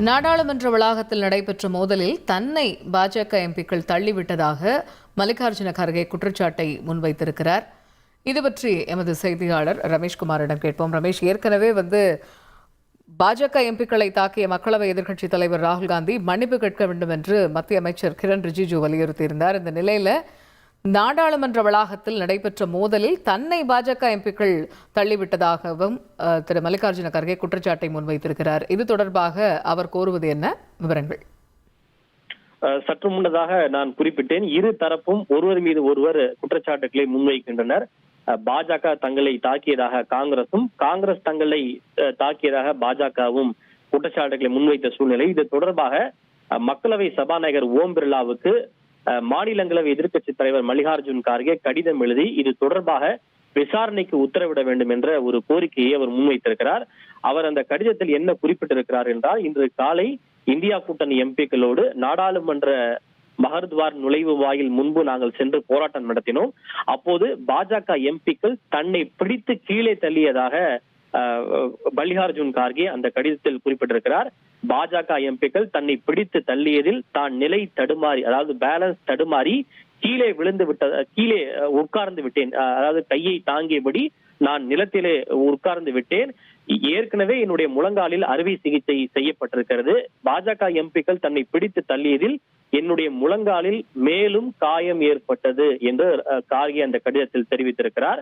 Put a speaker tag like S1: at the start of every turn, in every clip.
S1: நாடாளுமன்ற வளாகத்தில் நடைபெற்ற மோதலில் தன்னை பாஜக எம்பிக்கள் தள்ளிவிட்டதாக மல்லிகார்ஜுன கர்கே குற்றச்சாட்டை முன்வைத்திருக்கிறார். இது பற்றி எமது செய்தியாளர் ரமேஷ்குமாரிடம் கேட்போம். ரமேஷ், ஏற்கனவே பாஜக எம்பிக்களை தாக்கிய மக்களவை எதிர்க்கட்சித் தலைவர் ராகுல் காந்தி மன்னிப்பு கேட்க வேண்டும் என்று மத்திய அமைச்சர் கிரண் ரிஜிஜு வலியுறுத்தியிருந்தார். இந்த நிலையில நாடாளுமன்ற வளாகத்தில் நடைபெற்ற மோதலில் தன்னை பாஜக எம்பிக்கள் தள்ளிவிட்டதாகவும் திரு மல்லிகார்ஜுன கர்கே குற்றச்சாட்டை முன்வைத்திருக்கிறார். இது தொடர்பாக அவர் கோருவது என்ன? விவரங்கள்.
S2: சற்று முன்னதாக நான் குறிப்பிட்டேன், இரு தரப்பும் ஒருவர் மீது ஒருவர் குற்றச்சாட்டுகளை முன்வைக்கின்றனர். பாஜக தங்களை தாக்கியதாக காங்கிரசும், காங்கிரஸ் தங்களை தாக்கியதாக பாஜகவும் குற்றச்சாட்டுகளை முன்வைத்த சூழ்நிலை. இது தொடர்பாக மக்களவை சபாநாயகர் ஓம் பிர்லாவுக்கு மாநிலங்களவை எதிர்க்கட்சி தலைவர் மல்லிகார்ஜுன் கார்கே கடிதம் எழுதி இது தொடர்பாக விசாரணைக்கு உத்தரவிட வேண்டும் என்ற ஒரு கோரிக்கையை அவர் முன்வைத்திருக்கிறார். அவர் அந்த கடிதத்தில் என்ன குறிப்பிட்டிருக்கிறார் என்றால், இன்று காலை இந்தியா கூட்டணி எம்பிக்களோடு நாடாளுமன்ற மஹர்த்வார் நுழைவு வாயில் முன்பு நாங்கள் சென்று போராட்டம் நடத்தினோம். அப்போது பாஜக எம்பிக்கள் தன்னை பிடித்து கீழே தள்ளியதாக மல்லிகார்ஜுன் கார்கே அந்த கடிதத்தில் குறிப்பிட்டிருக்கிறார். பாஜக எம்பிக்கள் தன்னை பிடித்து தள்ளியதில் தான் நிலை தடுமாறி, அதாவது பேலன்ஸ் தடுமாறி கீழே உட்கார்ந்து விட்டேன். அதாவது கையை தாங்கியபடி நான் நிலத்திலே உட்கார்ந்து விட்டேன். ஏற்கனவே என்னுடைய முழங்காலில் அறுவை சிகிச்சை செய்யப்பட்டிருக்கிறது. பாஜக எம்பிக்கள் தன்னை பிடித்து தள்ளியதில் என்னுடைய முழங்காலில் மேலும் காயம் ஏற்பட்டது என்று கார்கே அந்த கடிதத்தில் தெரிவித்திருக்கிறார்.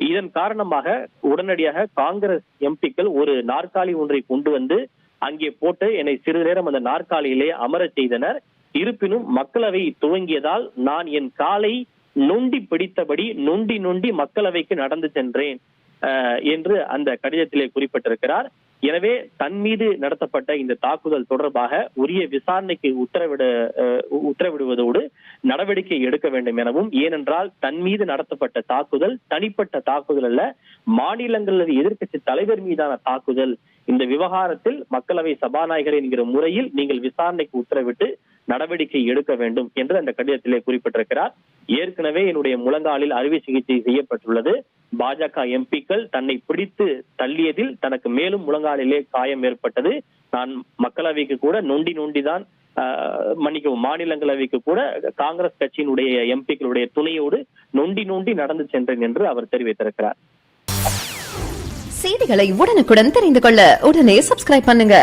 S2: இதன் காரணமாக உடனடியாக காங்கிரஸ் எம்பிக்கள் ஒரு நாற்காலி ஒன்றை கொண்டு வந்து அங்கே போட்டு என்னை சிறிது நேரம் அந்த நாற்காலியிலே அமரச் செய்தனர். இருப்பினும் மக்களவை துவங்கியதால் நான் என் காலை நொண்டி பிடித்தபடி நொண்டி மக்களவைக்கு நடந்து சென்றேன் என்று அந்த கடிதத்திலே குறிப்பிட்டிருக்கிறார். எனவே தன் மீது நடத்தப்பட்ட இந்த தாக்குதல் தொடர்பாக உரிய விசாரணைக்கு உத்தரவிடுவதோடு நடவடிக்கை எடுக்க வேண்டும் எனவும், ஏனென்றால் தன் மீது நடத்தப்பட்ட தாக்குதல் தனிப்பட்ட தாக்குதல் அல்ல, மாநிலங்களவை எதிர்க்கட்சி தலைவர் மீதான தாக்குதல். இந்த விவகாரத்தில் மக்களவை சபாநாயகர் என்கிற முறையில் நீங்கள் விசாரணைக்கு உத்தரவிட்டு நடவடிக்கை எடுக்க வேண்டும் என்று அந்த கடிதத்திலே குறிப்பிட்டிருக்கிறார். ஏற்கனவே என்னுடைய முழங்காலில் அறுவை சிகிச்சை செய்யப்பட்டுள்ளது. பாஜக எம்பிக்கள் தன்னை பிடித்து தள்ளியதில் தனக்கு மேலும் முழங்காலிலே காயம் ஏற்பட்டது. நான் மக்களவைக்கு கூட நொண்டிதான் மன்னிக்கவும், மாநிலங்களவைக்கு கூட காங்கிரஸ் கட்சியினுடைய எம்பிக்களுடைய துணையோடு நொண்டி நடந்து சென்றேன் என்று அவர் தெரிவித்திருக்கிறார்.
S3: செய்திகளை உடனுக்குடன் தெரிந்து கொள்ள உடனே சப்ஸ்கிரைப் பண்ணுங்க.